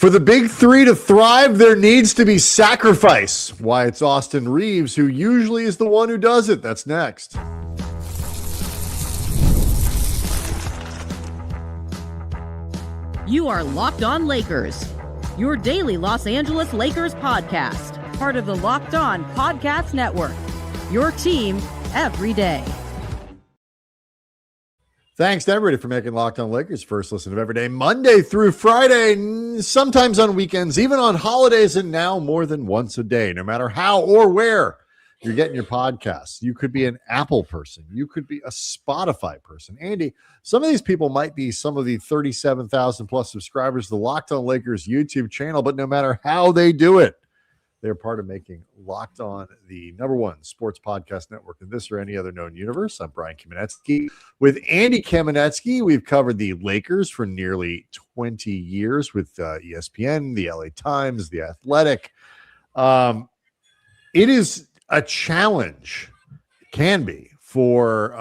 For the big three to thrive, there needs to be sacrifice. Why it's Austin Reaves, who usually is the one who does it. That's next. You are Locked On Lakers, your daily Los Angeles Lakers podcast, part of the Locked On Podcast Network, your team every day. Thanks to everybody for making Locked On Lakers first listen of every day, Monday through Friday, sometimes on weekends, even on holidays, and now more than once a day, no matter how or where you're getting your podcasts. You could be an Apple person. You could be a Spotify person. Andy, some of these people might be some of the 37,000 plus subscribers to the Locked On Lakers YouTube channel, but no matter how they do it, they're part of making Locked On the #1 sports podcast network in this or any other known universe. I'm Brian Kamenetsky. With Andy Kamenetsky, we've covered the Lakers for nearly 20 years with ESPN, the LA Times, the Athletic. It is a challenge, can be, for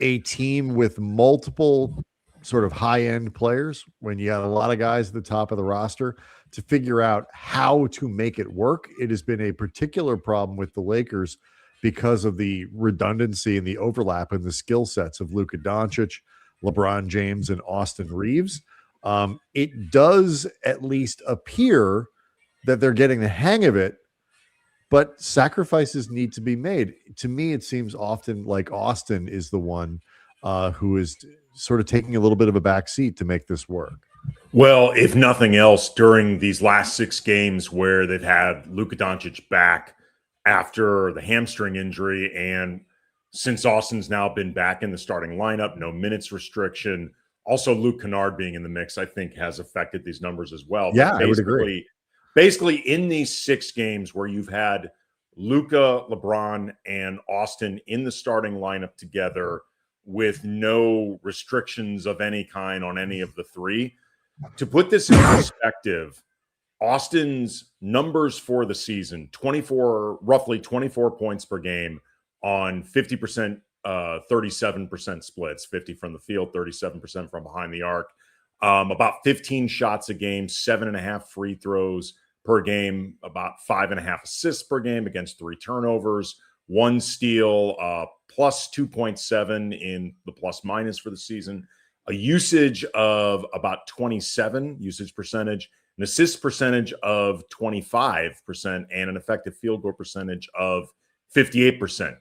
a team with multiple sort of high-end players when you got a lot of guys at the top of the roster to figure out how to make it work. It has been a particular problem with the Lakers because of the redundancy and the overlap in the skill sets of Luka Doncic, LeBron James, and Austin Reaves. It does at least appear that they're getting the hang of it, but sacrifices need to be made. To me, it seems often like Austin is the one who is sort of taking a little bit of a back seat to make this work. Well, if nothing else, during these last 6 games where they've had Luka Doncic back after the hamstring injury, and since Austin's now been back in the starting lineup, no minutes restriction, also Luke Kennard being in the mix, I think has affected these numbers as well. Yeah, I would agree. Basically, in these 6 games where you've had Luka, LeBron, and Austin in the starting lineup together with no restrictions of any kind on any of the three, to put this in perspective, Austin's numbers for the season, roughly 24 points per game on 50%, 37% splits, 50 from the field, 37% from behind the arc, about 15 shots a game, 7.5 free throws per game, about 5.5 assists per game against 3 turnovers, 1 steal, plus 2.7 in the plus minus for the season, a usage of about 27 usage percentage, an assist percentage of 25%, and an effective field goal percentage of 58%.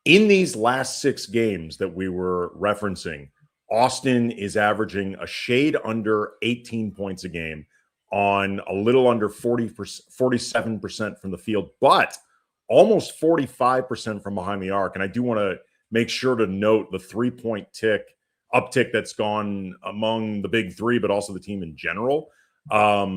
In these last 6 games that we were referencing, Austin is averaging a shade under 18 points a game on a little under 47% from the field, but almost 45% from behind the arc. And I do want to make sure to note the 3-point uptick that's gone among the big three, but also the team in general. A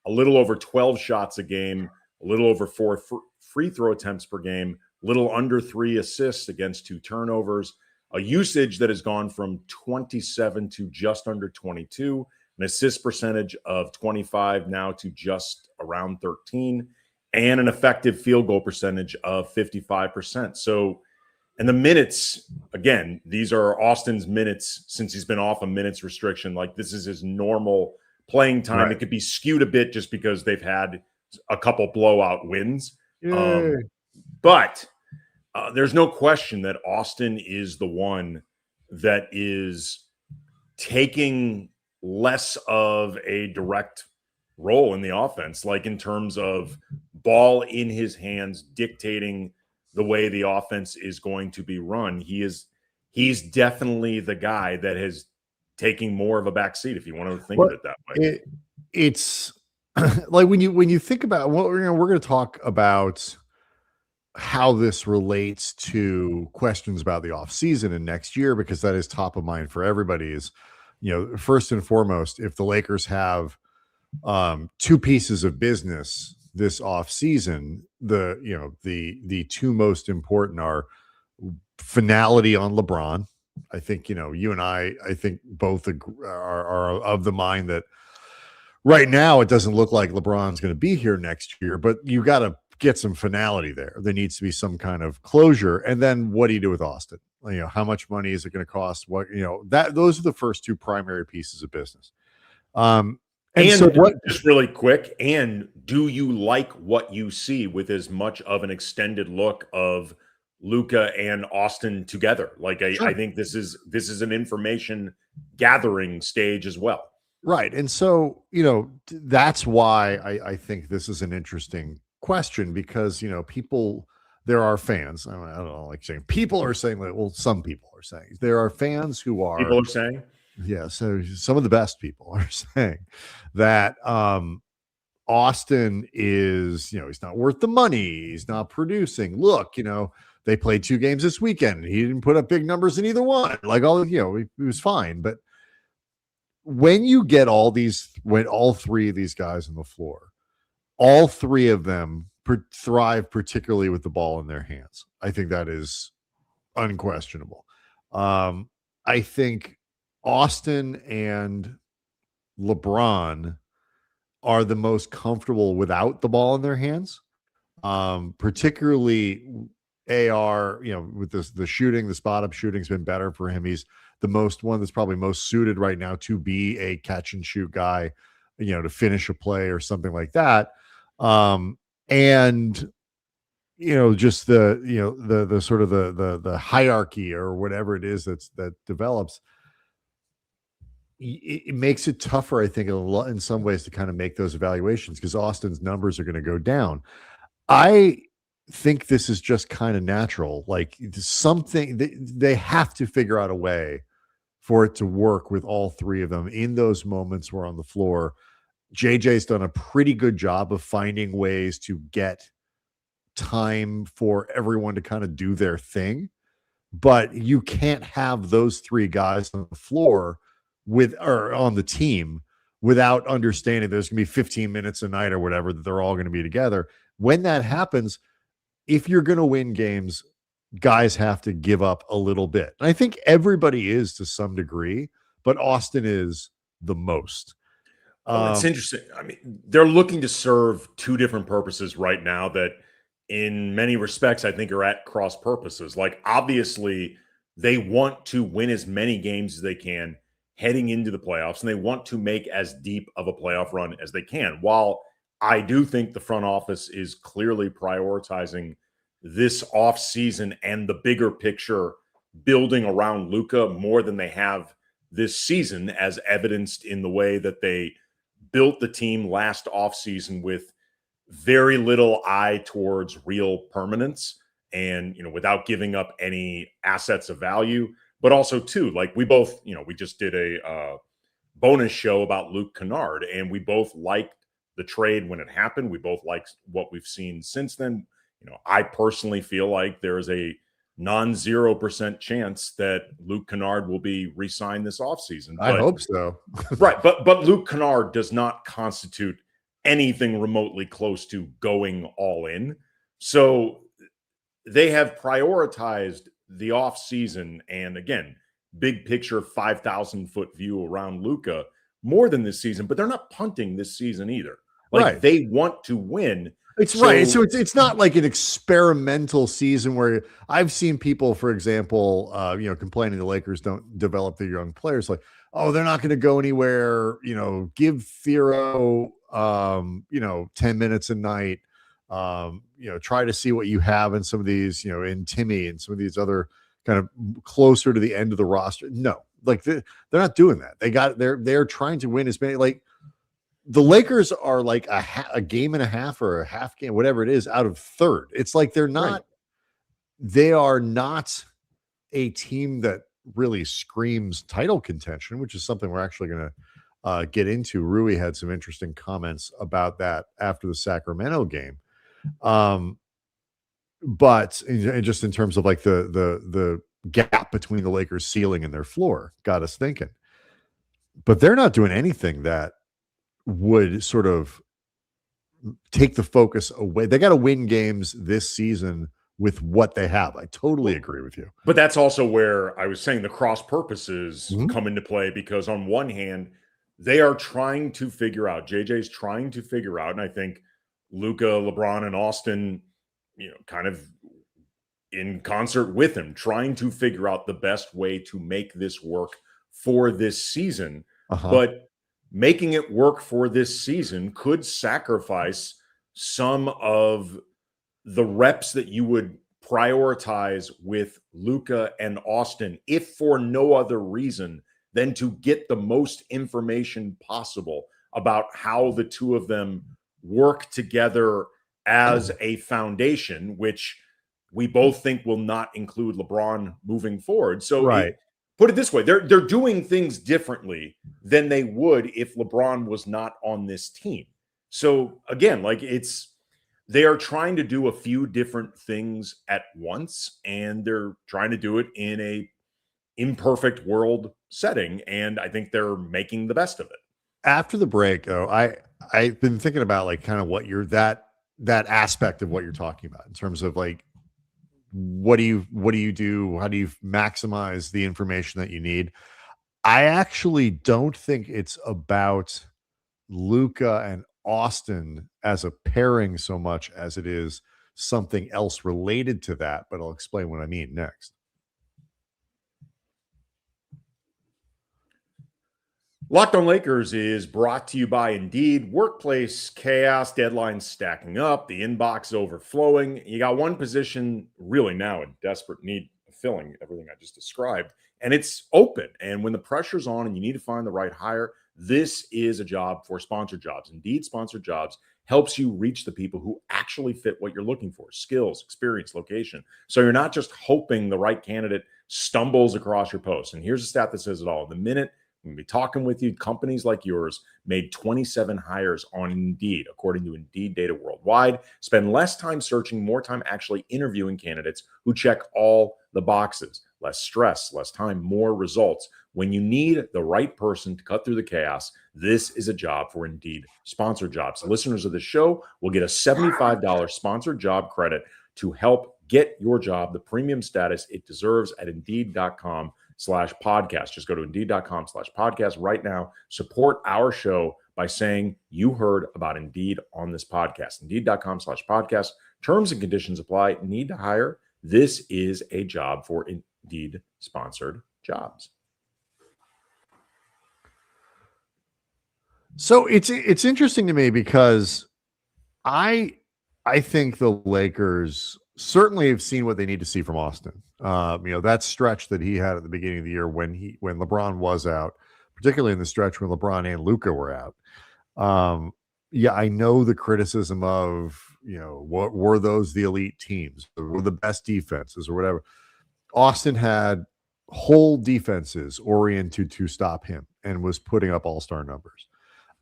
little over 12 shots a game, a little over 4 free throw attempts per game, a little under 3 assists against 2 turnovers, a usage that has gone from 27 to just under 22, an assist percentage of 25 now to just around 13, and an effective field goal percentage of 55%. So, and the minutes, again, these are Austin's minutes since he's been off a minutes restriction. Like, this is his normal playing time. Right. It could be skewed a bit just because they've had a couple blowout wins. But there's no question that Austin is the one that is taking less of a direct role in the offense, like in terms of ball in his hands, dictating the way the offense is going to be run. He's definitely the guy that is taking more of a backseat, if you want to think of it that way. It's like when you think about what we're going to talk about how this relates to questions about the offseason and next year, because that is top of mind for everybody. Is, first and foremost, if the Lakers have 2 pieces of business this offseason, the 2 most important are finality on LeBron. I think, you and I think both are of the mind that right now it doesn't look like LeBron's going to be here next year, but you got to get some finality there. There needs to be some kind of closure. And then what do you do with Austin? How much money is it going to cost? Those are the first 2 primary pieces of business. And so what just really quick, and do you like what you see with as much of an extended look of Luka and Austin together? Like I, Sure. I think this is an information gathering stage as well. Right. And so, that's why I think this is an interesting question because, people, there are fans. I don't know, like saying people are saying that, well, some people are saying there are fans who are, People are saying, yeah. So some of the best people are saying that, Austin is, he's not worth the money. He's not producing. Look, they played 2 games this weekend. He didn't put up big numbers in either one. Like he was fine. But when you get when all 3 of these guys on the floor, all 3 of them thrive particularly with the ball in their hands. I think that is unquestionable. I think Austin and LeBron are the most comfortable without the ball in their hands. Particularly AR, with the shooting, the spot up shooting's been better for him. He's the one that's probably most suited right now to be a catch and shoot guy, to finish a play or something like that. And just the sort of the hierarchy or whatever it is that develops, it makes it tougher, I think, in some ways to kind of make those evaluations because Austin's numbers are going to go down. I think this is just kind of natural. Like something they have to figure out a way for it to work with all 3 of them in those moments where on the floor. JJ's done a pretty good job of finding ways to get time for everyone to kind of do their thing, but you can't have those 3 guys on the floor or on the team without understanding there's going to be 15 minutes a night or whatever that they're all going to be together. When that happens, if you're going to win games, guys have to give up a little bit. And I think everybody is to some degree, but Austin is the most. Well, it's interesting. I mean, they're looking to serve 2 different purposes right now that in many respects, I think are at cross purposes. Like obviously they want to win as many games as they can heading into the playoffs, and they want to make as deep of a playoff run as they can. While I do think the front office is clearly prioritizing this offseason and the bigger picture building around Luka more than they have this season, as evidenced in the way that they built the team last offseason with very little eye towards real permanence and, without giving up any assets of value. But also, too, like we both, we just did a bonus show about Luke Kennard, and we both liked the trade when it happened. We both liked what we've seen since then. I personally feel like there is a non-0% chance that Luke Kennard will be re-signed this offseason. I hope so. Right. But Luke Kennard does not constitute anything remotely close to going all in. So they have prioritized the offseason and, again, big picture 5,000-foot view around Luka more than this season, but they're not punting this season either. Like they want to win. It's right. So it's not like an experimental season where I've seen people, for example, complaining the Lakers don't develop their young players. Like, oh, they're not going to go anywhere. Give Thiero, 10 minutes a night. Try to see what you have in some of these, in Timmy and some of these other kind of closer to the end of the roster. No, like they're not doing that. They're trying to win as many. Like the Lakers are like a game and a half or a half game, whatever it is, out of third. It's like they're not. Right. They are not a team that really screams title contention, which is something we're actually going to get into. Rui had some interesting comments about that after the Sacramento game. But just in terms of like the gap between the Lakers ceiling and their floor got us thinking, but they're not doing anything that would sort of take the focus away. They got to win games this season with what they have. I totally agree with you. But that's also where I was saying the cross purposes come into play, because on one hand, they are trying to figure out, JJ's trying to figure out, and I think Luka, LeBron, and Austin, kind of in concert with him, trying to figure out the best way to make this work for this season. But making it work for this season could sacrifice some of the reps that you would prioritize with Luka and Austin, if for no other reason than to get the most information possible about how the two of them work together as a foundation, which we both think will not include LeBron moving forward. So Right. put it this way, they're doing things differently than they would if LeBron was not on this team. So again, like they are trying to do a few different things at once, and they're trying to do it in a imperfect world setting, and I think they're making the best of it. After the break, though, I've been thinking about like kind of what you're that aspect of what you're talking about in terms of like what do you do? How do you maximize the information that you need? I actually don't think it's about Luka and Austin as a pairing so much as it is something else related to that, but I'll explain what I mean next. Locked on Lakers is brought to you by Indeed. Workplace chaos, deadlines stacking up, the inbox overflowing. You got one position really now in desperate need of filling, everything I just described, and it's open. And when the pressure's on and you need to find the right hire, this is a job for sponsored jobs. Indeed Sponsored Jobs helps you reach the people who actually fit what you're looking for: skills, experience, location. So you're not just hoping the right candidate stumbles across your post. And here's a stat that says it all. The minute we'll be talking with you, companies like yours made 27 hires on Indeed, according to Indeed data worldwide. Spend less time searching, more time actually interviewing candidates who check all the boxes. Less stress, less time, more results. When you need the right person to cut through the chaos, this is a job for Indeed Sponsored Jobs. Listeners of the show will get a $75 sponsored job credit to help get your job the premium status it deserves at Indeed.com/podcast. Just go to Indeed.com/podcast right now. Support our show by saying you heard about Indeed on this podcast. Indeed.com/podcast. Terms and conditions apply. Need to hire? This is a job for Indeed Sponsored Jobs. So it's interesting to me because I think the Lakers certainly have seen what they need to see from Austin. That stretch that he had at the beginning of the year when LeBron was out, particularly in the stretch when LeBron and Luka were out. I know the criticism of, what were those the elite teams, or the best defenses or whatever. Austin had whole defenses oriented to stop him and was putting up all-star numbers.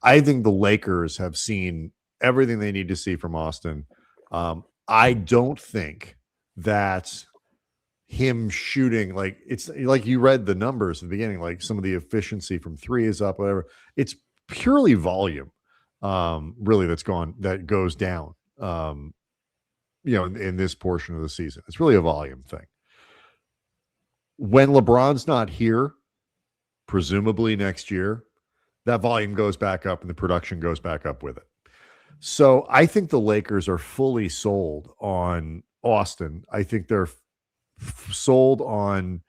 I think the Lakers have seen everything they need to see from Austin. I don't think that him shooting, like, it's like you read the numbers at the beginning, like some of the efficiency from three is up, whatever. It's purely volume, really, that goes down, in this portion of the season. It's really a volume thing. When LeBron's not here, presumably next year, that volume goes back up and the production goes back up with it. So I think the Lakers are fully sold on Austin. I think they're sold on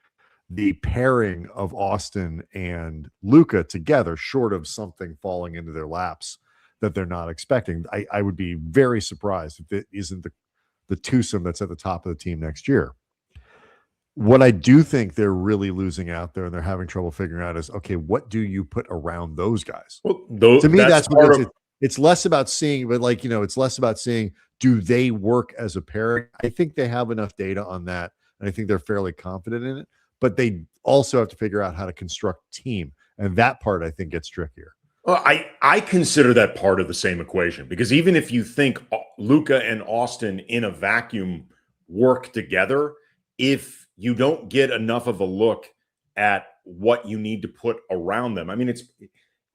the pairing of Austin and Luka together, short of something falling into their laps that they're not expecting. I would be very surprised if it isn't the twosome that's at the top of the team next year. What I do think they're really losing out there and they're having trouble figuring out is, okay, what do you put around those guys? Well, to me, that's part of it's less about seeing, but it's less about seeing, do they work as a pairing? I think they have enough data on that, and I think they're fairly confident in it, but they also have to figure out how to construct team. And that part, I think, gets trickier. Well, I consider that part of the same equation, because even if you think Luka and Austin in a vacuum work together, if you don't get enough of a look at what you need to put around them, I mean,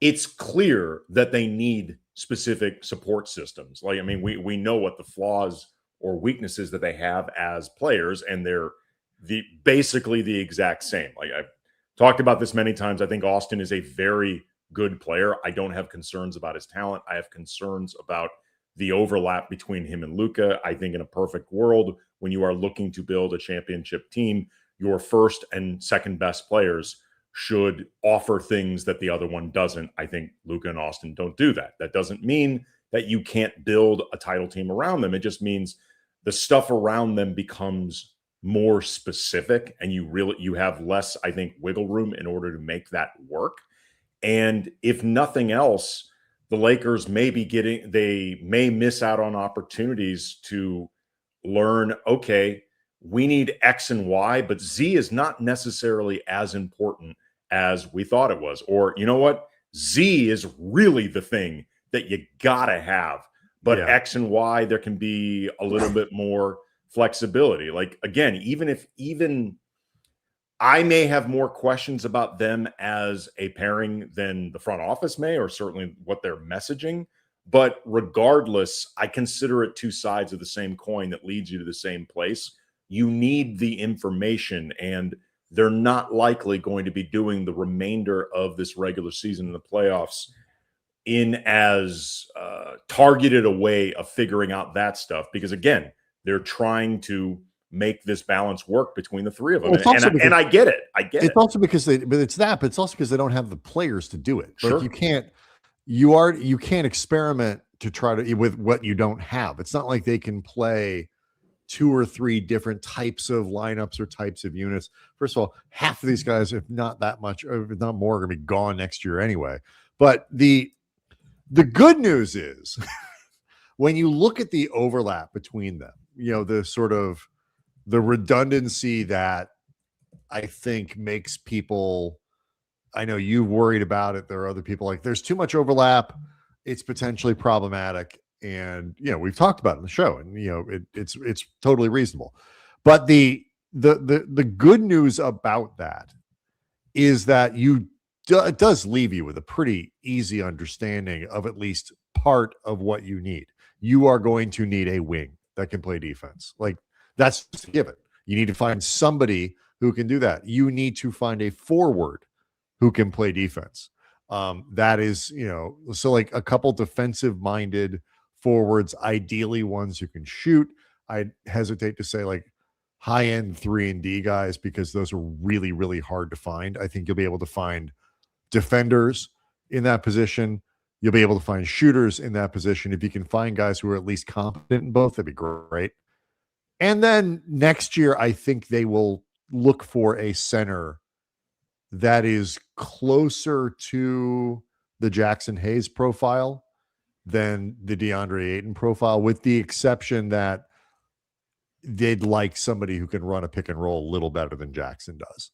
it's clear that they need specific support systems. Like, I mean, we know what the flaws or weaknesses that they have as players, and they're basically the exact same. Like, I've talked about this many times. I think Austin is a very good player. I don't have concerns about his talent. I have concerns about the overlap between him and Luka. I think in a perfect world, when you are looking to build a championship team, your first and second best players should offer things that the other one doesn't. I think Luka and Austin don't do that. That doesn't mean that you can't build a title team around them. It just means the stuff around them becomes more specific, and you have less, I think, wiggle room in order to make that work. And if nothing else, the Lakers may miss out on opportunities to learn, okay, we need X and Y, but Z is not necessarily as important as we thought it was. Or, you know what? Z is really the thing that you gotta have. But X and Y, there can be a little bit more flexibility. Like, again, even I may have more questions about them as a pairing than the front office may, or certainly what they're messaging. But regardless, I consider it two sides of the same coin that leads you to the same place. You need the information, and they're not likely going to be doing the remainder of this regular season in the playoffs in as targeted a way of figuring out that stuff. Because, again, they're trying to make this balance work between the three of them. Well, and I get it. It's also because it's also because they don't have the players to do it. Sure. Like you can't experiment to try to with what you don't have. It's not like they can play 2 or 3 different types of lineups or types of units. First of all, half of these guys, if not that much, or if not more, are going to be gone next year anyway. But the good news is when you look at the overlap between them, the sort of the redundancy that I think makes people, I know you worried about it. There are other people like there's too much overlap. It's potentially problematic. And, we've talked about it in the show, and, it's totally reasonable. But the good news about that is that it does leave you with a pretty easy understanding of at least part of what you need. You are going to need a wing that can play defense. Like, that's just a given. You need to find somebody who can do that. You need to find a forward who can play defense. That is, so like a couple defensive-minded forwards, ideally ones who can shoot. I hesitate to say like high-end 3-and-D guys because those are really, really hard to find. I think you'll be able to find defenders in that position. You'll be able to find shooters in that position. If you can find guys who are at least competent in both, that'd be great. And then next year, I think they will look for a center that is closer to the Jackson Hayes profile than the DeAndre Ayton profile, with the exception that they'd like somebody who can run a pick and roll a little better than Jackson does.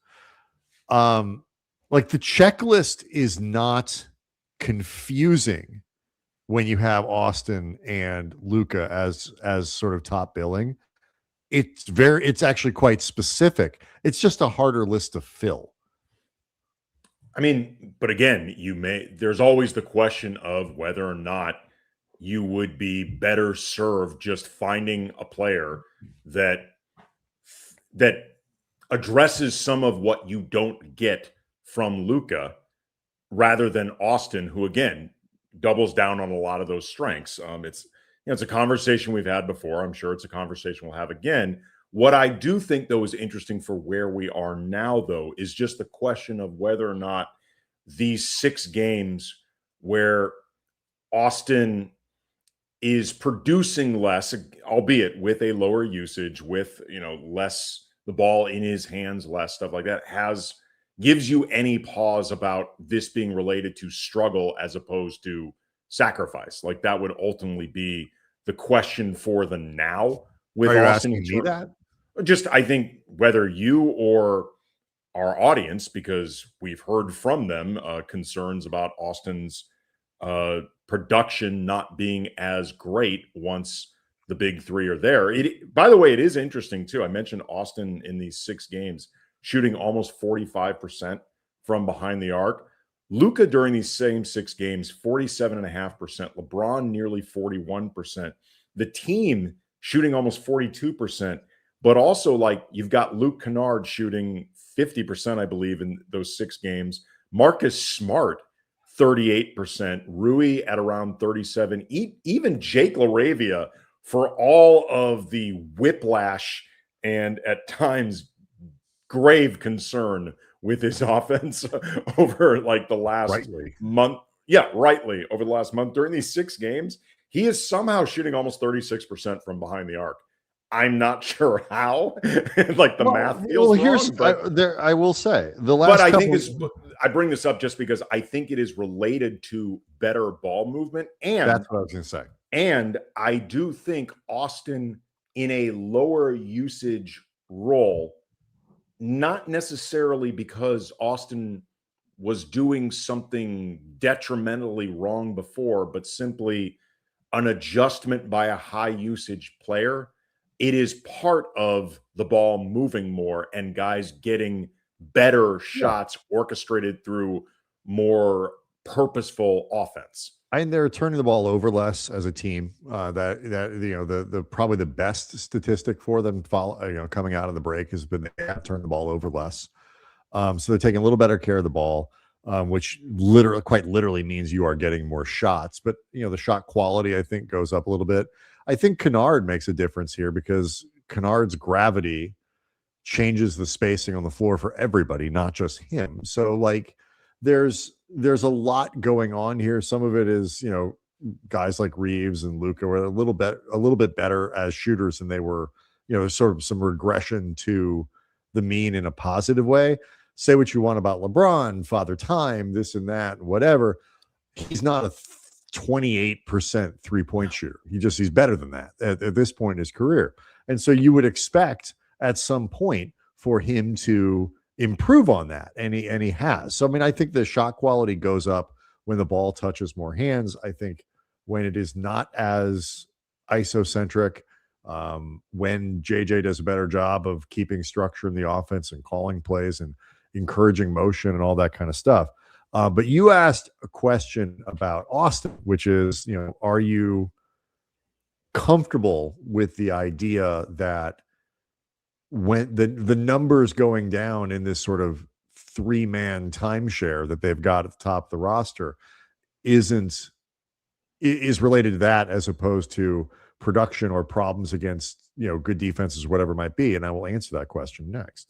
Like the checklist is not confusing when you have Austin and Luka as sort of top billing. It's actually quite specific. It's just a harder list to fill. I mean, but again, there's always the question of whether or not you would be better served just finding a player that addresses some of what you don't get from Luka, rather than Austin, who again doubles down on a lot of those strengths. It's a conversation we've had before. I'm sure it's a conversation we'll have again. What I do think, though, is interesting for where we are now, though, is just the question of whether or not these 6 games where Austin is producing less, albeit with a lower usage, with, less the ball in his hands, less stuff like that, gives you any pause about this being related to struggle as opposed to sacrifice. Like that would ultimately be the question for the now with Are you Austin. asking me that? Just, I think whether you or our audience, because we've heard from them concerns about Austin's production not being as great once the big 3 are there. By the way, it is interesting too. I mentioned Austin in these 6 games shooting almost 45% from behind the arc. Luka during these same 6 games, 47.5%. LeBron nearly 41%. The team shooting almost 42%. But also, like, you've got Luke Kennard shooting 50%, I believe, in those 6 games. Marcus Smart, 38%. Rui at around 37%. Even Jake LaRavia, for all of the whiplash and at times grave concern with his offense over like the last Rightly. month. Yeah, rightly over the last month. During these 6 games, he is somehow shooting almost 36% from behind the arc. I'm not sure how, like the math feels wrong, but I will say the but last I couple. think I bring this up just because I think it is related to better ball movement, That's what I was going to say. and I do think Austin in a lower usage role, not necessarily because Austin was doing something detrimentally wrong before, but simply an adjustment by a high usage player. It is part of the ball moving more and guys getting better shots orchestrated through more purposeful offense. And they're turning the ball over less as a team. That the probably the best statistic for them coming out of the break has been they have turned the ball over less. So they're taking a little better care of the ball, which quite literally means you are getting more shots. But the shot quality I think goes up a little bit. I think Kennard makes a difference here because Kennard's gravity changes the spacing on the floor for everybody, not just him. So like there's a lot going on here. Some of it is, guys like Reaves and Luka were a little bit better as shooters than they were, sort of some regression to the mean in a positive way. Say what you want about LeBron, father time, this and that, whatever. He's not a 28% 3-point shooter. He's better than that at this point in his career. And so you would expect at some point for him to improve on that. And he has. So, I mean, I think the shot quality goes up when the ball touches more hands. I think when it is not as isocentric, when JJ does a better job of keeping structure in the offense and calling plays and encouraging motion and all that kind of stuff. But you asked a question about Austin, which is, are you comfortable with the idea that when the numbers going down in this sort of 3-man timeshare that they've got at the top of the roster is related to that as opposed to production or problems against, good defenses, whatever it might be. And I will answer that question next.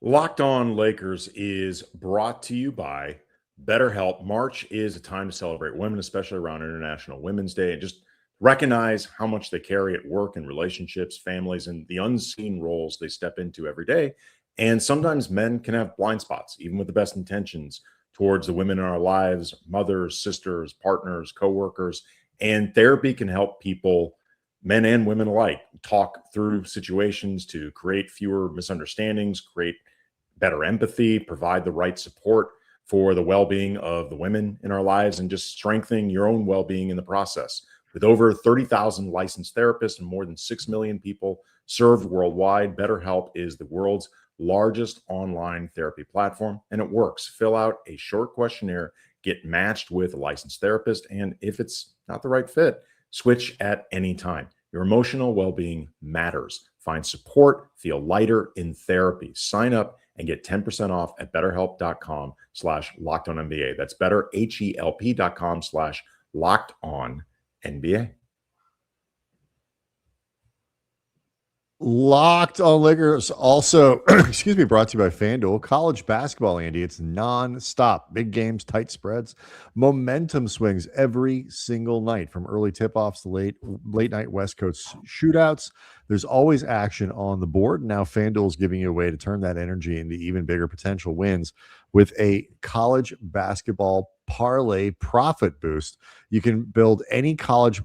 Locked On Lakers is brought to you by BetterHelp. March is a time to celebrate women, especially around International Women's Day, and just recognize how much they carry at work and relationships, families, and the unseen roles they step into every day. And sometimes men can have blind spots, even with the best intentions, towards the women in our lives, mothers, sisters, partners, coworkers. And therapy can help people, men and women alike, talk through situations to create fewer misunderstandings, create better empathy, provide the right support for the well-being of the women in our lives, and just strengthening your own well-being in the process. With over 30,000 licensed therapists and more than 6 million people served worldwide, BetterHelp is the world's largest online therapy platform, and it works. Fill out a short questionnaire, get matched with a licensed therapist, and if it's not the right fit, switch at any time. Your emotional well-being matters. Find support, feel lighter in therapy. Sign up and get 10% off at betterhelp.com/lockedonnba. That's betterhelp.com/lockedonnba. Locked On Lakers also, brought to you by FanDuel. College basketball, Andy, it's non-stop. Big games, tight spreads, momentum swings every single night, from early tip-offs to late night West Coast shootouts. There's always action on the board. Now FanDuel is giving you a way to turn that energy into even bigger potential wins with a college basketball parlay profit boost. You can build any college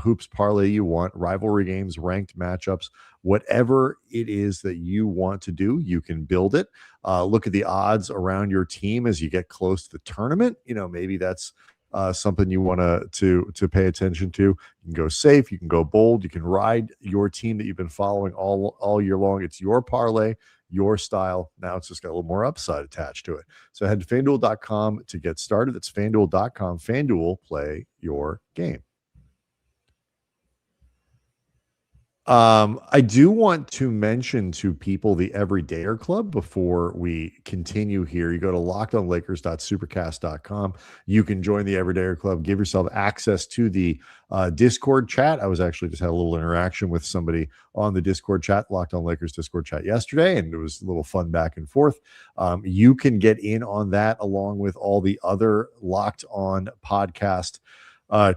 hoops parlay you want, rivalry games, ranked matchups, whatever it is that you want to do, you can build it. Look at the odds around your team as you get close to the tournament. Maybe that's something you want to pay attention to. You can go safe, you can go bold, you can ride your team that you've been following all year long. It's your parlay, your style. Now it's just got a little more upside attached to it. So head to FanDuel.com to get started. That's FanDuel.com. FanDuel, play your game. I do want to mention to people the Everydayer Club before we continue here. You go to lockedonlakers.supercast.com. You can join the Everydayer Club, give yourself access to the Discord chat. I was actually just had a little interaction with somebody on the Discord chat, Locked On Lakers Discord chat yesterday, and it was a little fun back and forth. You can get in on that along with all the other Locked On podcast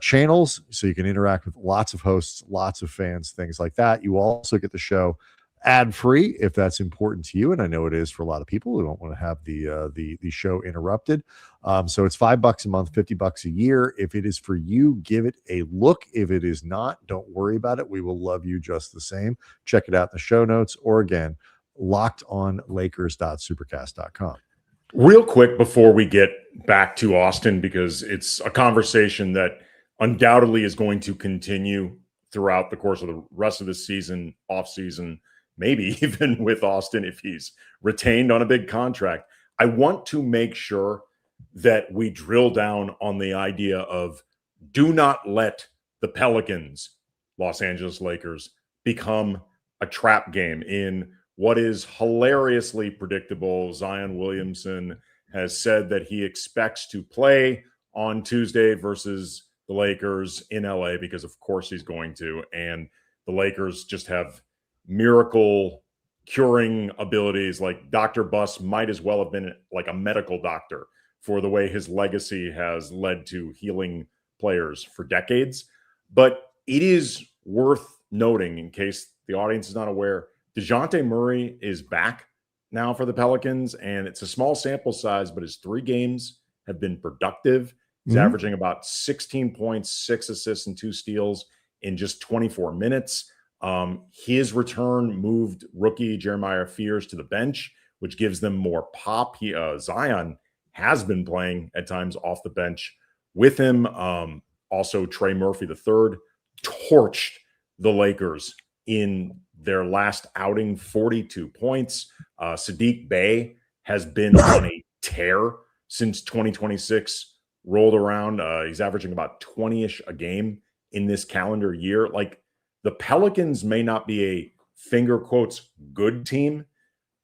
channels, so you can interact with lots of hosts, lots of fans, things like that. You also get the show ad free if that's important to you, and I know it is for a lot of people who don't want to have the show interrupted. So it's $5 a month, $50 a year. If it is for you, give it a look. If it is not, don't worry about it. We will love you just the same. Check it out in the show notes, or again, lockedonlakers.supercast.com. Real quick before we get back to Austin, because it's a conversation that undoubtedly is going to continue throughout the course of the rest of the season, offseason, maybe even with Austin if he's retained on a big contract. I want to make sure that we drill down on the idea of do not let the Pelicans, Los Angeles Lakers, become a trap game in what is hilariously predictable. Zion Williamson has said that he expects to play on Tuesday versus the Lakers in LA, because of course he's going to. And the Lakers just have miracle curing abilities. Like Dr. Buss might as well have been like a medical doctor for the way his legacy has led to healing players for decades. But it is worth noting, in case the audience is not aware, DeJounte Murray is back now for the Pelicans, and it's a small sample size, but his 3 games have been productive. He's averaging about 16 points, 6 assists, and 2 steals in just 24 minutes. His return moved rookie Jeremiah Fears to the bench, which gives them more pop. Zion has been playing at times off the bench with him. Also, Trey Murphy III torched the Lakers in their last outing, 42 points. Sadiq Bey has been on a tear since 2026 rolled around. He's averaging about 20-ish a game in this calendar year. Like, the Pelicans may not be a finger quotes good team,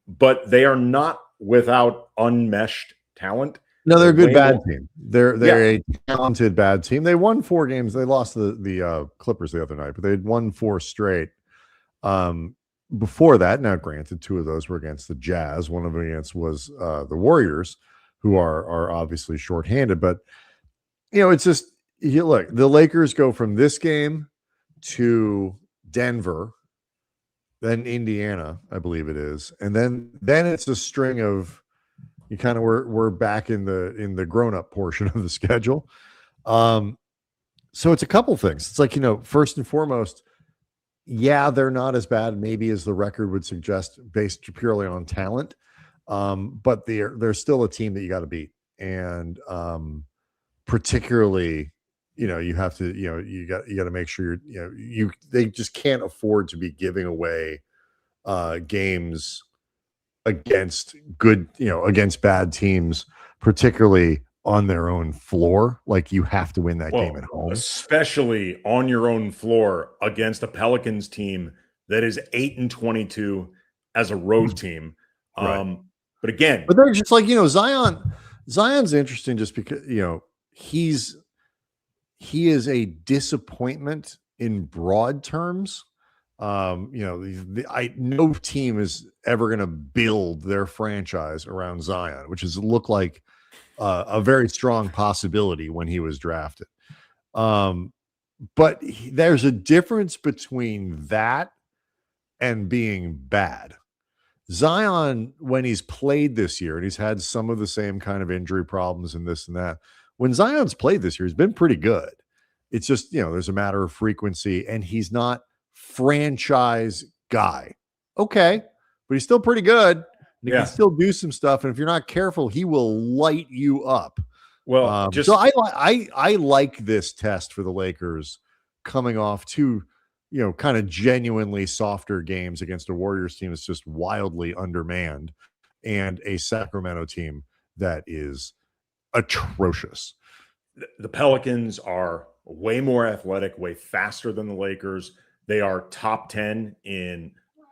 but they are not without unmeshed talent. No, they're a good bad team. They're a talented bad team. They won 4 games. They lost the Clippers the other night, but they'd won 4 straight. Before that, now granted, 2 of those were against the Jazz. One of them against was the Warriors, who are obviously shorthanded. But it's just look, the Lakers go from this game to Denver, then Indiana, I believe it is, and then it's a string of we're back in the grown-up portion of the schedule. So it's a couple things. It's like, first and foremost, yeah, they're not as bad maybe as the record would suggest based purely on talent. But they're still a team that you got to beat. And particularly, you have to, you got to make sure they just can't afford to be giving away games against against bad teams, particularly on their own floor. Like, you have to win that game at home, especially on your own floor against a Pelicans team that is 8-22 as a road team. Right. But they're just like, Zion's interesting just because, he is a disappointment in broad terms. No team is ever going to build their franchise around Zion, which has looked like a very strong possibility when he was drafted. But there's a difference between that and being bad. Zion, when he's played this year, and he's had some of the same kind of injury problems and this and that, when Zion's played this year, he's been pretty good. It's just, there's a matter of frequency, and he's not franchise guy. Okay, but he's still pretty good. He can still do some stuff, and if you're not careful, he will light you up. Well, so I like this test for the Lakers coming off 2, kind of genuinely softer games against a Warriors team that's just wildly undermanned, and a Sacramento team that is atrocious. The Pelicans are way more athletic, way faster than the Lakers. They are top 10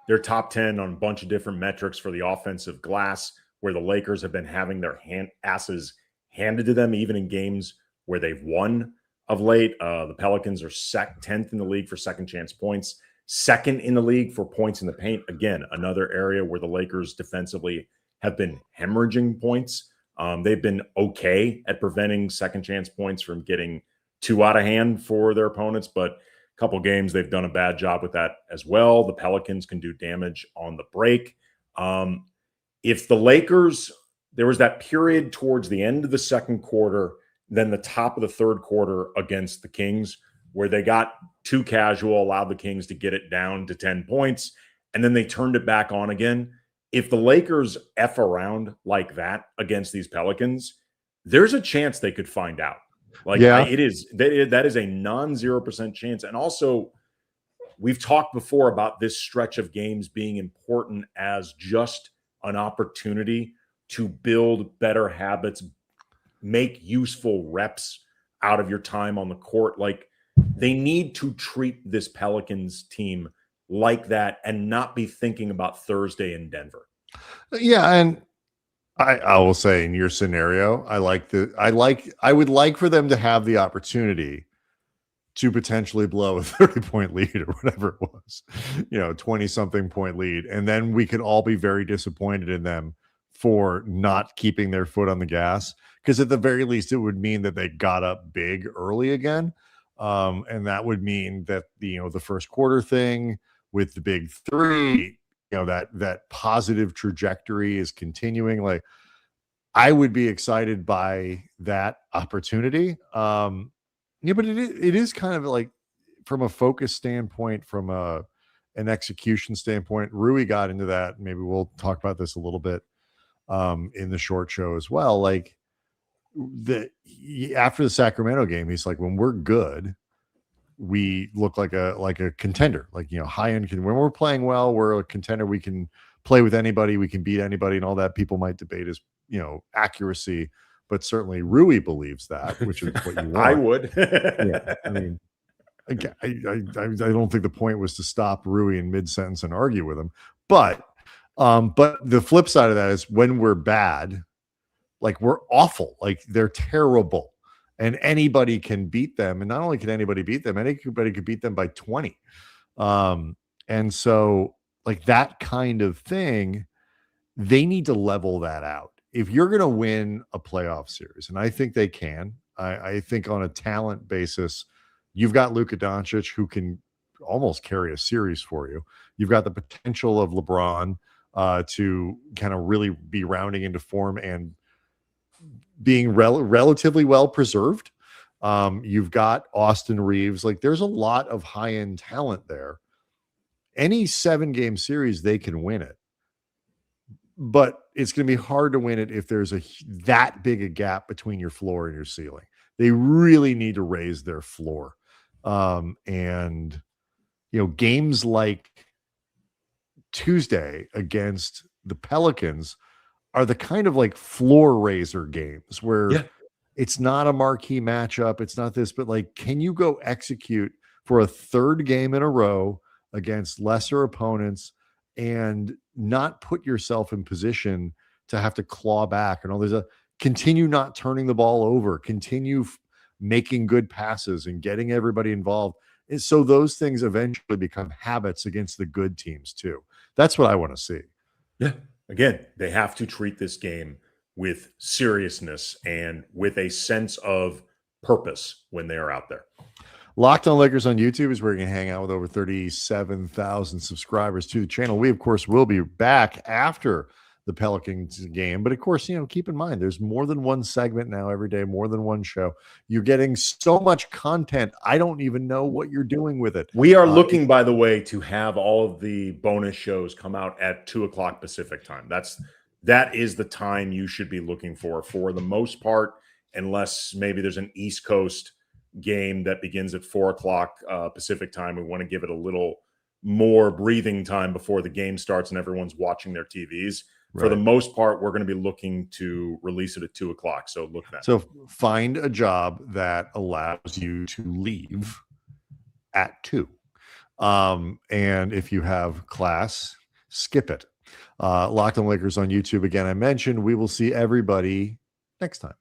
they're top 10 on a bunch of different metrics for the offensive glass, where the Lakers have been having their asses handed to them, even in games where they've won of late. The Pelicans are 10th in the league for second chance points, second in the league for points in the paint. Again, another area where the Lakers defensively have been hemorrhaging points. They've been okay at preventing second chance points from getting too out of hand for their opponents, but a couple games they've done a bad job with that as well. The Pelicans can do damage on the break. If the Lakers, there was that period towards the end of the second quarter, then the top of the third quarter against the Kings, where they got too casual, allowed the Kings to get it down to 10 points, and then they turned it back on again. If the Lakers F around like that against these Pelicans, there's a chance they could find out. Like, Yeah. that is a non-0% chance. And also, we've talked before about this stretch of games being important as just an opportunity to build better habits, make useful reps out of your time on the court. Like, they need to treat this Pelicans team like that and not be thinking about Thursday in Denver. Yeah, and I will say, in your scenario, I would like for them to have the opportunity to potentially blow a 30-point lead or whatever it was, 20-something point lead. And then we could all be very disappointed in them for not keeping their foot on the gas. Because at the very least, it would mean that they got up big early again. And that would mean that the first quarter thing with the big three, that positive trajectory is continuing. Like, I would be excited by that opportunity. But it is kind of like, from a focus standpoint, from an execution standpoint, Rui got into that. Maybe we'll talk about this a little bit in the short show as well. Like, after the Sacramento game, he's like, when we're good, we look like a contender, like, high end. When we're playing well, we're a contender. We can play with anybody, we can beat anybody, and all that. People might debate his accuracy, but certainly Rui believes that, which is what you want. I would. Yeah, I mean, I don't think the point was to stop Rui in mid-sentence and argue with him, but the flip side of that is, when we're bad, like, we're awful, like, they're terrible. And anybody can beat them. And not only can anybody beat them, anybody could beat them by 20. And so, like, that kind of thing, they need to level that out. If you're going to win a playoff series, and I think they can, I think on a talent basis, you've got Luka Doncic, who can almost carry a series for you. You've got the potential of LeBron to kind of really be rounding into form and being relatively well preserved. You've got Austin Reaves. Like, there's a lot of high-end talent there. Any 7-game series, they can win it. But it's going to be hard to win it if there's that big a gap between your floor and your ceiling. They really need to raise their floor. And games like Tuesday against the Pelicans are the kind of like floor raiser games where it's not a marquee matchup. It's not this, but like, can you go execute for a third game in a row against lesser opponents and not put yourself in position to have to claw back? And all there's continue not turning the ball over, continue making good passes and getting everybody involved. And so those things eventually become habits against the good teams too. That's what I want to see. Yeah. Again, they have to treat this game with seriousness and with a sense of purpose when they are out there. Locked On Lakers on YouTube is where you can hang out with over 37,000 subscribers to the channel. We, of course, will be back after the Pelicans game. But, of course, keep in mind, there's more than one segment now every day, more than one show. You're getting so much content, I don't even know what you're doing with it. We are looking, by the way, to have all of the bonus shows come out at 2 o'clock Pacific time. That is the time you should be looking for the most part, unless maybe there's an East Coast game that begins at 4 o'clock Pacific time. We want to give it a little more breathing time before the game starts and everyone's watching their TVs. Right. For the most part, we're going to be looking to release it at 2 o'clock. So look that. So find a job that allows you to leave at 2. And if you have class, skip it. Locked on Lakers on YouTube. Again, I mentioned we will see everybody next time.